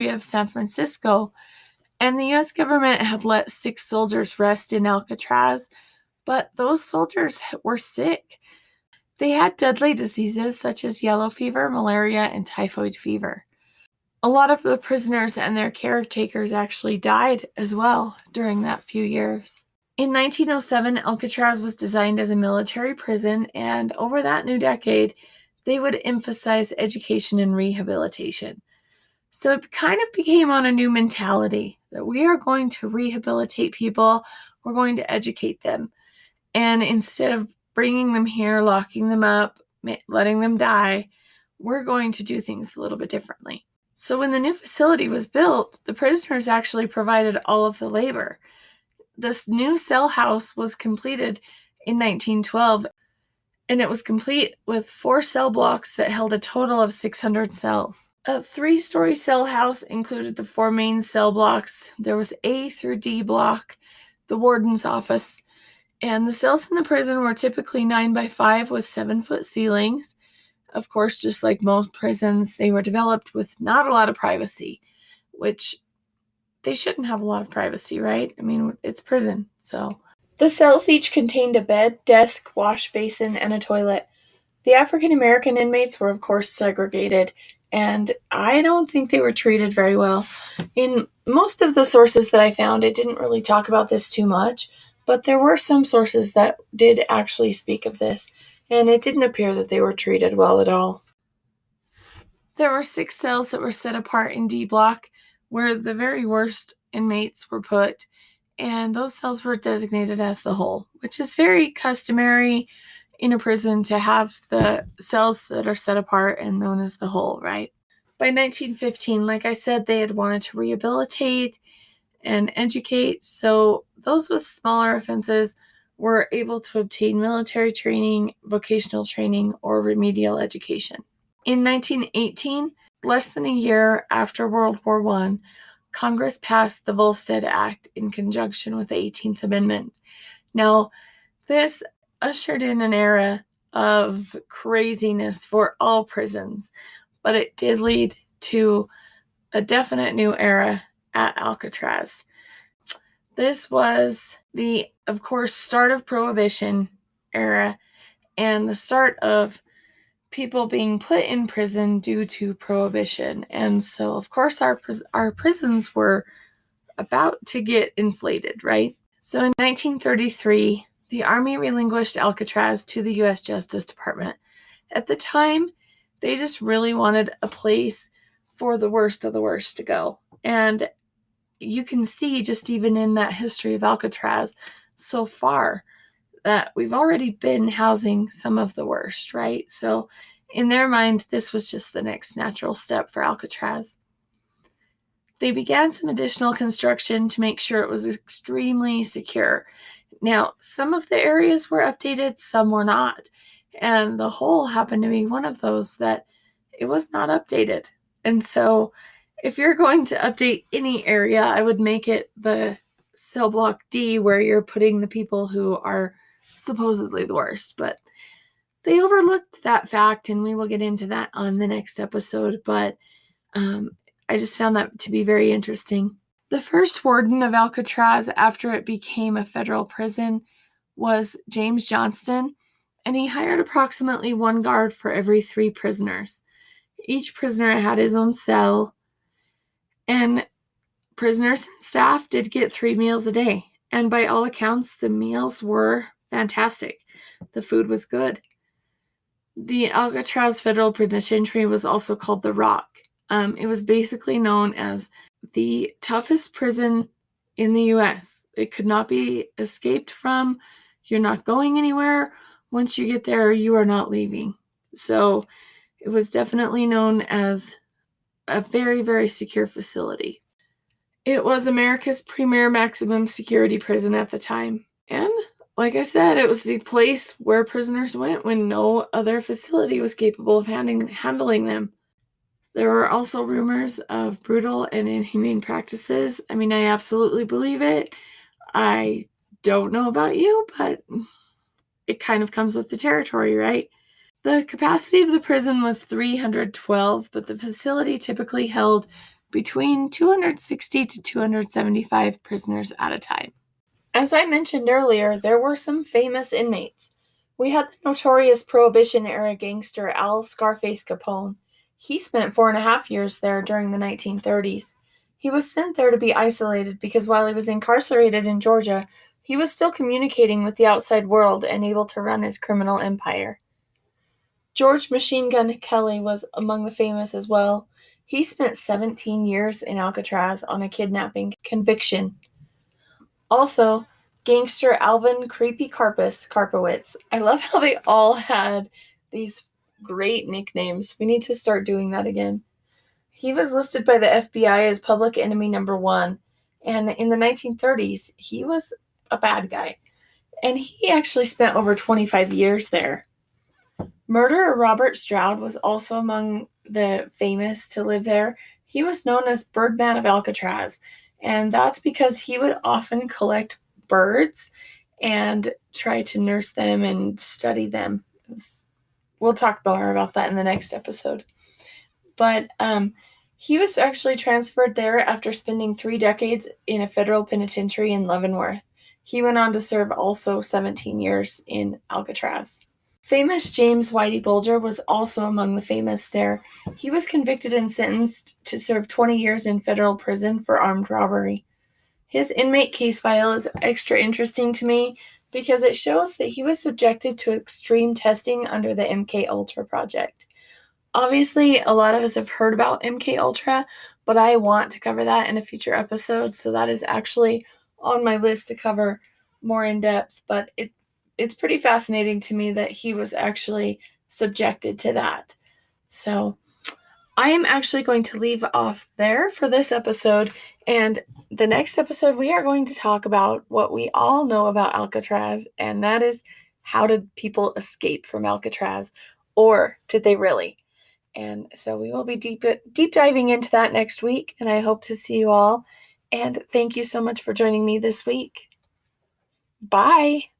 of San Francisco, and the U.S. government had let 6 soldiers rest in Alcatraz, but those soldiers were sick. They had deadly diseases such as yellow fever, malaria, and typhoid fever. A lot of the prisoners and their caretakers actually died as well during that few years. In 1907, Alcatraz was designed as a military prison, and over that new decade, they would emphasize education and rehabilitation. So it kind of became on a new mentality that we are going to rehabilitate people, we're going to educate them. And instead of bringing them here, locking them up, letting them die, we're going to do things a little bit differently. So when the new facility was built, the prisoners actually provided all of the labor. This new cell house was completed in 1912, and it was complete with 4 cell blocks that held a total of 600 cells. A 3-story cell house included the 4 main cell blocks. There was A through D block, the warden's office, and the cells in the prison were typically 9 by 5 with 7-foot ceilings. Of course, just like most prisons, they were developed with not a lot of privacy, which they shouldn't have a lot of privacy, right? I mean, it's prison, so. The cells each contained a bed, desk, wash basin, and a toilet. The African American inmates were, of course, segregated, and I don't think they were treated very well. In most of the sources that I found, it didn't really talk about this too much, but there were some sources that did actually speak of this, and it didn't appear that they were treated well at all. There were 6 cells that were set apart in D block, where the very worst inmates were put, and those cells were designated as the hole, which is very customary in a prison to have the cells that are set apart and known as the hole, right? By 1915, like I said, they had wanted to rehabilitate and educate, so those with smaller offenses were able to obtain military training, vocational training, or remedial education. In 1918, less than a year after World War I, Congress passed the Volstead Act in conjunction with the 18th Amendment. Now, this ushered in an era of craziness for all prisons, but it did lead to a definite new era at Alcatraz. This was the, of course, start of Prohibition era and the start of people being put in prison due to Prohibition. And so, of course, our prisons were about to get inflated, right? So in 1933, the Army relinquished Alcatraz to the U.S. Justice Department. At the time, they just really wanted a place for the worst of the worst to go. And you can see just even in that history of Alcatraz so far that we've already been housing some of the worst, right? So in their mind, this was just the next natural step for Alcatraz. They began some additional construction to make sure it was extremely secure. Now, some of the areas were updated, some were not. And the hole happened to be one of those that it was not updated. And so if you're going to update any area, I would make it the cell block D where you're putting the people who are supposedly the worst. But they overlooked that fact, and we will get into that on the next episode. But I just found that to be very interesting. The first warden of Alcatraz after it became a federal prison was James Johnston, and he hired approximately 1 guard for every 3 prisoners. Each prisoner had his own cell, and prisoners and staff did get 3 meals a day. And by all accounts, the meals were fantastic. The food was good. The Alcatraz Federal Penitentiary was also called the Rock. It was basically known as the toughest prison in the U.S. It could not be escaped from. You're not going anywhere. Once you get there, you are not leaving. So it was definitely known as a very, very secure facility. It was America's premier maximum security prison at the time. And like I said, it was the place where prisoners went when no other facility was capable of handling them. There were also rumors of brutal and inhumane practices. I mean, I absolutely believe it. I don't know about you, but it kind of comes with the territory, right? The capacity of the prison was 312, but the facility typically held between 260 to 275 prisoners at a time. As I mentioned earlier, there were some famous inmates. We had the notorious Prohibition-era gangster Al Scarface Capone. He spent 4.5 years there during the 1930s. He was sent there to be isolated because while he was incarcerated in Georgia, he was still communicating with the outside world and able to run his criminal empire. George Machine Gun Kelly was among the famous as well. He spent 17 years in Alcatraz on a kidnapping conviction. Also, gangster Alvin Creepy Karpowitz. I love how they all had these great nicknames. We need to start doing that again. He was listed by the FBI as public enemy number 1, and in the 1930s, he was a bad guy. And he actually spent over 25 years there. Murderer Robert Stroud was also among the famous to live there. He was known as Birdman of Alcatraz, and that's because he would often collect birds and try to nurse them and study them. We'll talk more about that in the next episode. But he was actually transferred there after spending 3 decades in a federal penitentiary in Leavenworth. He went on to serve also 17 years in Alcatraz. Famous James Whitey Bulger was also among the famous there. He was convicted and sentenced to serve 20 years in federal prison for armed robbery. His inmate case file is extra interesting to me because it shows that he was subjected to extreme testing under the MK Project. Obviously, a lot of us have heard about MK, but I want to cover that in a future episode, so that is actually on my list to cover more in depth, but it's pretty fascinating to me that he was actually subjected to that. So I am actually going to leave off there for this episode, and the next episode we are going to talk about what we all know about Alcatraz, and that is how did people escape from Alcatraz, or did they really? And so we will be deep diving into that next week, and I hope to see you all, and thank you so much for joining me this week. Bye!